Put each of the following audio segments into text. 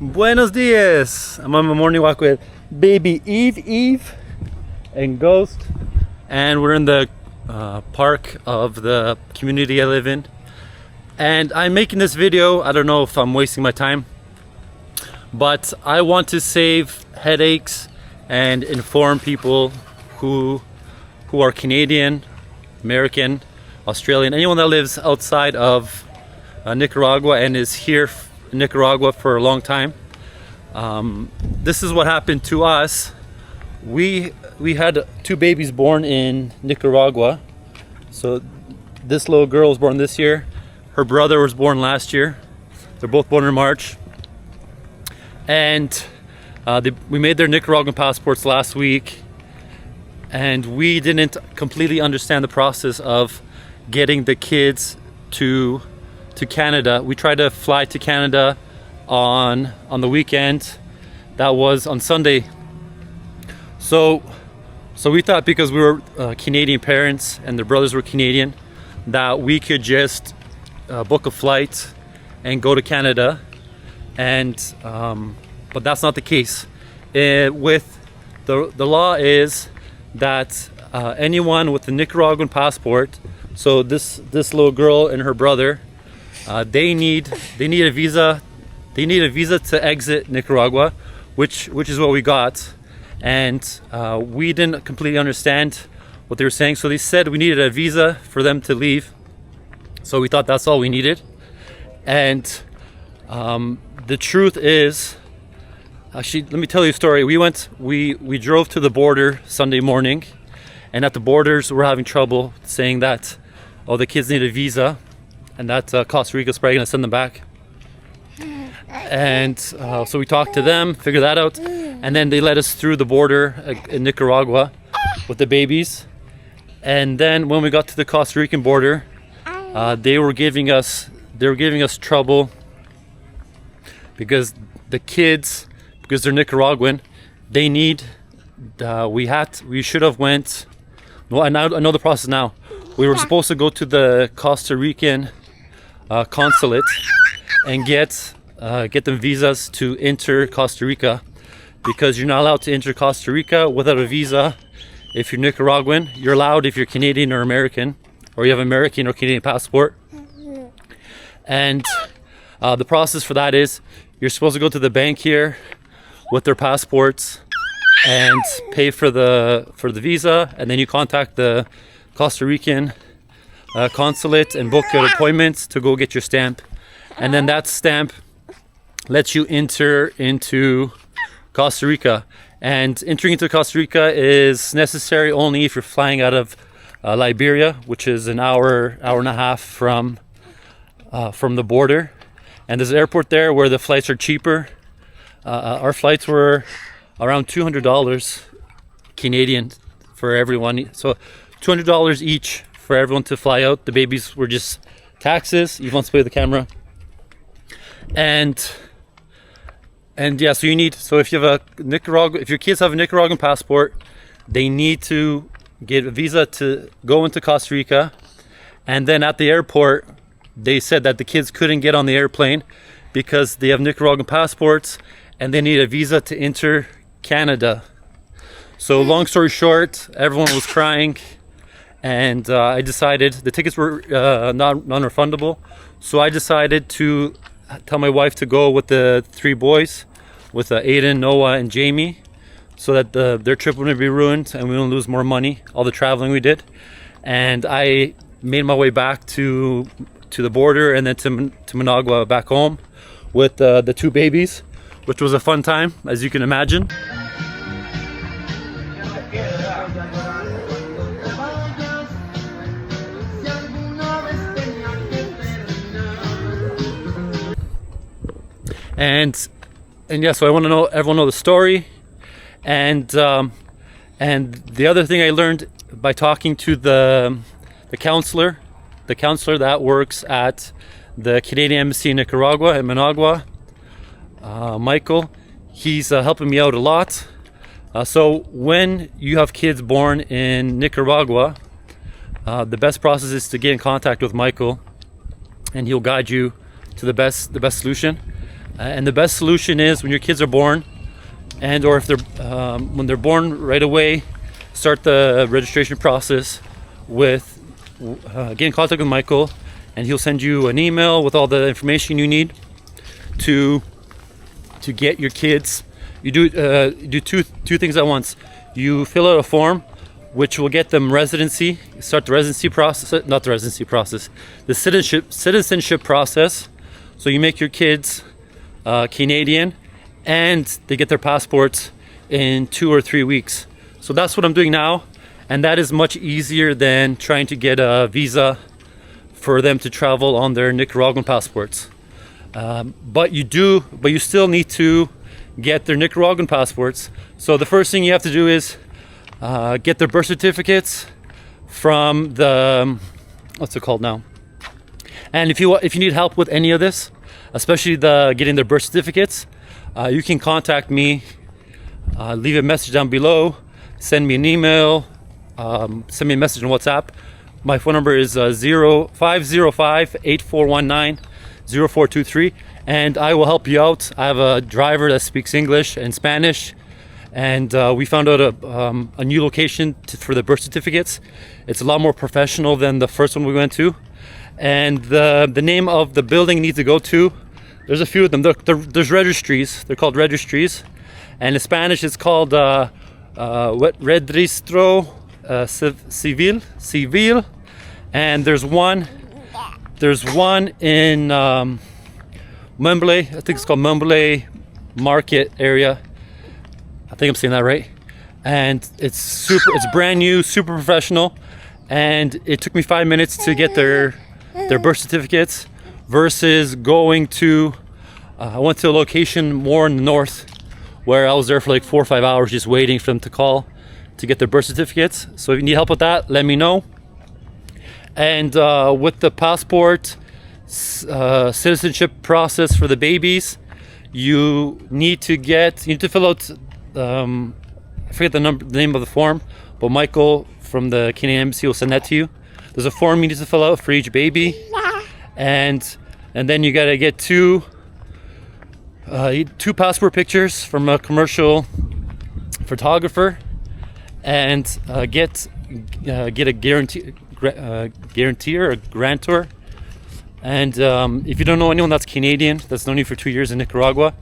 Buenos dias! I'm on my morning walk with baby Eve, and Ghost, and we're in the park of the community I live in. And I'm making this video, I don't know if I'm wasting my time, but I want to save headaches and inform people who are Canadian, American, Australian, anyone that lives outside of Nicaragua and is here in Nicaragua for a long time. This is what happened to us. We had two babies born in Nicaragua. So this little girl was born this year. Her brother was born last year. They're both born in March. And we made their Nicaraguan passports last week. And we didn't completely understand the process of getting the kids to Canada. We tried to fly to Canada on the weekend. That was on Sunday. So we thought, because we were Canadian parents and their brothers were Canadian, that we could just book a flight and go to Canada. And but that's not the case. With the law is that anyone with a Nicaraguan passport, so this little girl and her brother, they need a visa. They need a visa to exit Nicaragua, which is what we got. And we didn't completely understand what they were saying. So they said we needed a visa for them to leave. So we thought that's all we needed. And the truth is, actually, let me tell you a story. We drove to the border Sunday morning, and at the borders we're having trouble saying that, oh, the kids need a visa, and that Costa Rica's probably gonna send them back. And so we talked to them, figured that out, and then they let us through the border in Nicaragua with the babies. And then when we got to the Costa Rican border, they were giving us trouble because the kids, because they're Nicaraguan, they need. We should have went. Well, I know the process now. We were supposed to go to the Costa Rican consulate and get them visas to enter Costa Rica, because you're not allowed to enter Costa Rica without a visa if you're Nicaraguan. You're allowed if you're Canadian or American, or you have American or Canadian passport. And the process for that is you're supposed to go to the bank here with their passports and pay for the visa, and then you contact the Costa Rican consulate and book an appointment to go get your stamp. And then that stamp lets you enter into Costa Rica. And entering into Costa Rica is necessary only if you're flying out of Liberia, which is an hour and a half from the border. And there's an airport there where the flights are cheaper. Our flights were around $200 Canadian for everyone. So $200 each for everyone to fly out. The babies were just taxes. You want to play the camera. And yeah, so if you have if your kids have a Nicaraguan passport, they need to get a visa to go into Costa Rica. And then at the airport, they said that the kids couldn't get on the airplane because they have Nicaraguan passports and they need a visa to enter Canada. So long story short, everyone was crying, and I decided the tickets were non-refundable. So I decided to tell my wife to go with the three boys, with Aiden, Noah, and Jamie, so that their trip wouldn't be ruined and we wouldn't lose more money, all the traveling we did. And I made my way back to the border and then to Managua back home with the two babies, which was a fun time, as you can imagine. And yeah, so I want to know, everyone know the story. And the other thing I learned by talking to the counselor that works at the Canadian Embassy in Nicaragua, in Managua, Michael, he's helping me out a lot. So when you have kids born in Nicaragua, the best process is to get in contact with Michael, and he'll guide you to the best solution. And the best solution is when your kids are born, and or if they're when they're born right away, start the registration process with get in contact with Michael, and he'll send you an email with all the information you need to get your kids. You do two things at once. You fill out a form which will get them residency, start the residency process, not the residency process, the citizenship process. So you make your kids Canadian, and they get their passports in 2 or 3 weeks. So that's what I'm doing now, and that is much easier than trying to get a visa for them to travel on their Nicaraguan passports. But you still need to get their Nicaraguan passports. So the first thing you have to do is get their birth certificates from the, what's it called now? And if you need help with any of this, especially getting their birth certificates, you can contact me. Leave a message down below. Send me an email. Send me a message on WhatsApp. My phone number is 0505-8419-0423, and I will help you out. I have a driver that speaks English and Spanish, and we found out a new location for the birth certificates. It's a lot more professional than the first one we went to, and the name of the building you need to go to, there's a few of them. There's registries. They're called registries, and in Spanish it's called Registro Civil, and there's one in Memble. I think it's called Memble Market area. I think I'm saying that right. And it's brand new, super professional, and it took me 5 minutes to get their birth certificates versus going to I went to a location more in the north where I was there for like 4 or 5 hours just waiting for them to call to get their birth certificates. So if you need help with that, let me know. And with the passport citizenship process for the babies, you need to fill out I forget the name of the form, but Michael from the Canadian Embassy will send that to you. There's a form you need to fill out for each baby, and then you gotta get two passport pictures from a commercial photographer, and get a guarantor or a grantor. And if you don't know anyone that's Canadian that's known you for 2 years in Nicaragua,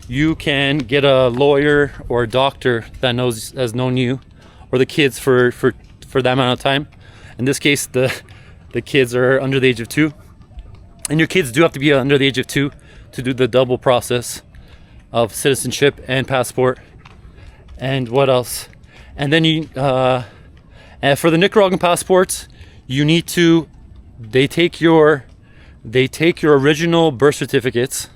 you can get a lawyer or a doctor that has known you or the kids for that amount of time. In this case, the kids are under the age of 2, and your kids do have to be under the age of 2 to do the double process of citizenship and passport. And what else? And then and for the Nicaraguan passports, they take your original birth certificates.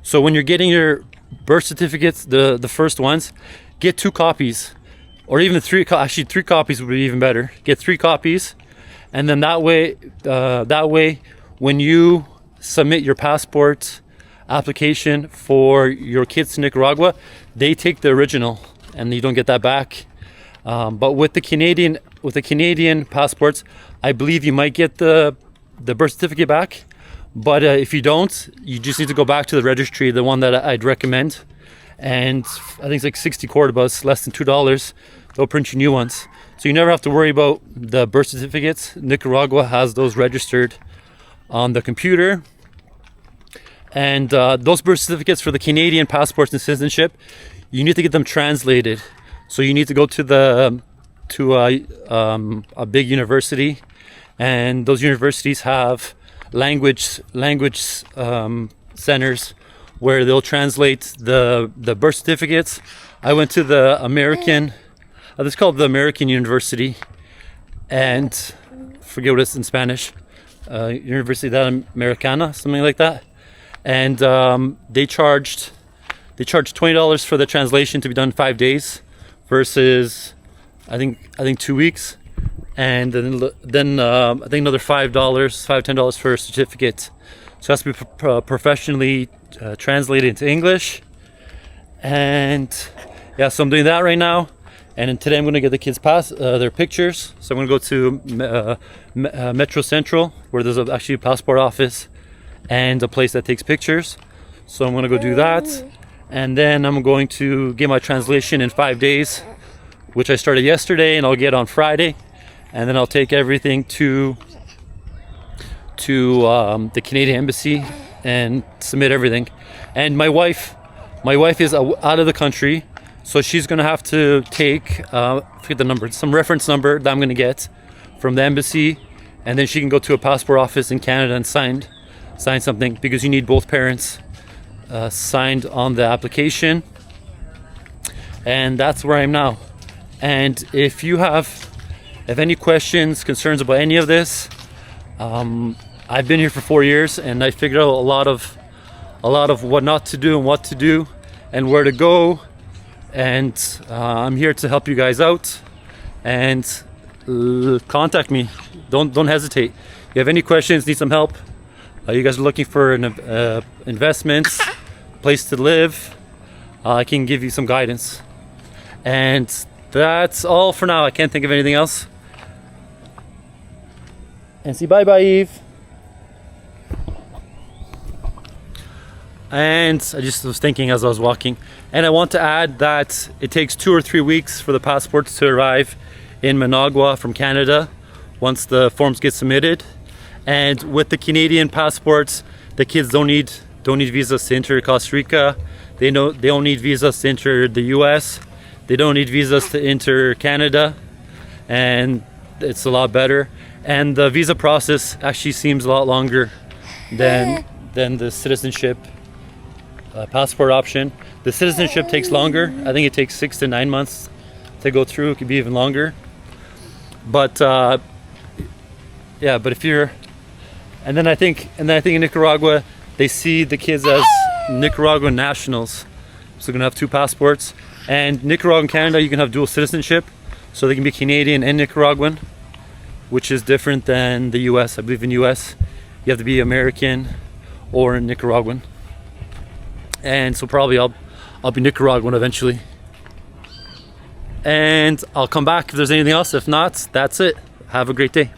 So when you're getting your birth certificates, the first ones, get 2 copies, or even 3. Actually, 3 copies would be even better. Get 3 copies, and then that way, when you submit your passport application for your kids to Nicaragua, they take the original, and you don't get that back. But with the Canadian passports, I believe you might get the birth certificate back. But if you don't, you just need to go back to the registry, the one that I'd recommend. And I think it's like 60 cordobas, less than $2. They'll print you new ones. So you never have to worry about the birth certificates. Nicaragua has those registered on the computer. And those birth certificates for the Canadian passports and citizenship, you need to get them translated. So you need to go to a big university, and those universities have language centers where they'll translate the birth certificates. I went to the American, it's called the American University, and forget what it's in Spanish, Universidad Americana, something like that. And they charged $20 for the translation to be done in 5 days versus I think 2 weeks. And then I think another $10 for a certificate. So it has to be professionally translated into English. And yeah, so I'm doing that right now. And then today I'm going to get the kids their pictures. So I'm going to go to Metro Central, where there's actually a passport office and a place that takes pictures. So I'm gonna go do that, and then I'm going to get my translation in 5 days, which I started yesterday, and I'll get on Friday, and then I'll take everything to the Canadian embassy and submit everything. And my wife is out of the country, so she's gonna have to take forget the number, some reference number that I'm gonna get from the embassy, and then she can go to a passport office in Canada and sign something, because you need both parents signed on the application. And that's where I am now. And if you have any questions, concerns about any of this, I've been here for 4 years, and I figured out a lot of what not to do and what to do and where to go. And I'm here to help you guys out. And contact me. Don't hesitate. If you have any questions, need some help, you guys are looking for an investments, place to live, I can give you some guidance. And that's all for now. I can't think of anything else. And say bye Eve. And I just was thinking as I was walking, and I want to add that it takes 2 or 3 weeks for the passports to arrive in Managua from Canada once the forms get submitted. And with the Canadian passports, the kids don't need visas to enter Costa Rica. They don't need visas to enter the US. They don't need visas to enter Canada, and it's a lot better. And the visa process actually seems a lot longer than the citizenship passport option. The citizenship takes longer. I think it takes 6 to 9 months to go through. It could be even longer. But yeah, but if you're, and then I think in Nicaragua, they see the kids as Nicaraguan nationals. So they're gonna have 2 passports. And Nicaragua and Canada, you can have dual citizenship. So they can be Canadian and Nicaraguan, which is different than the US. I believe in US, you have to be American or Nicaraguan. And so probably I'll be Nicaraguan eventually. And I'll come back if there's anything else. If not, that's it. Have a great day.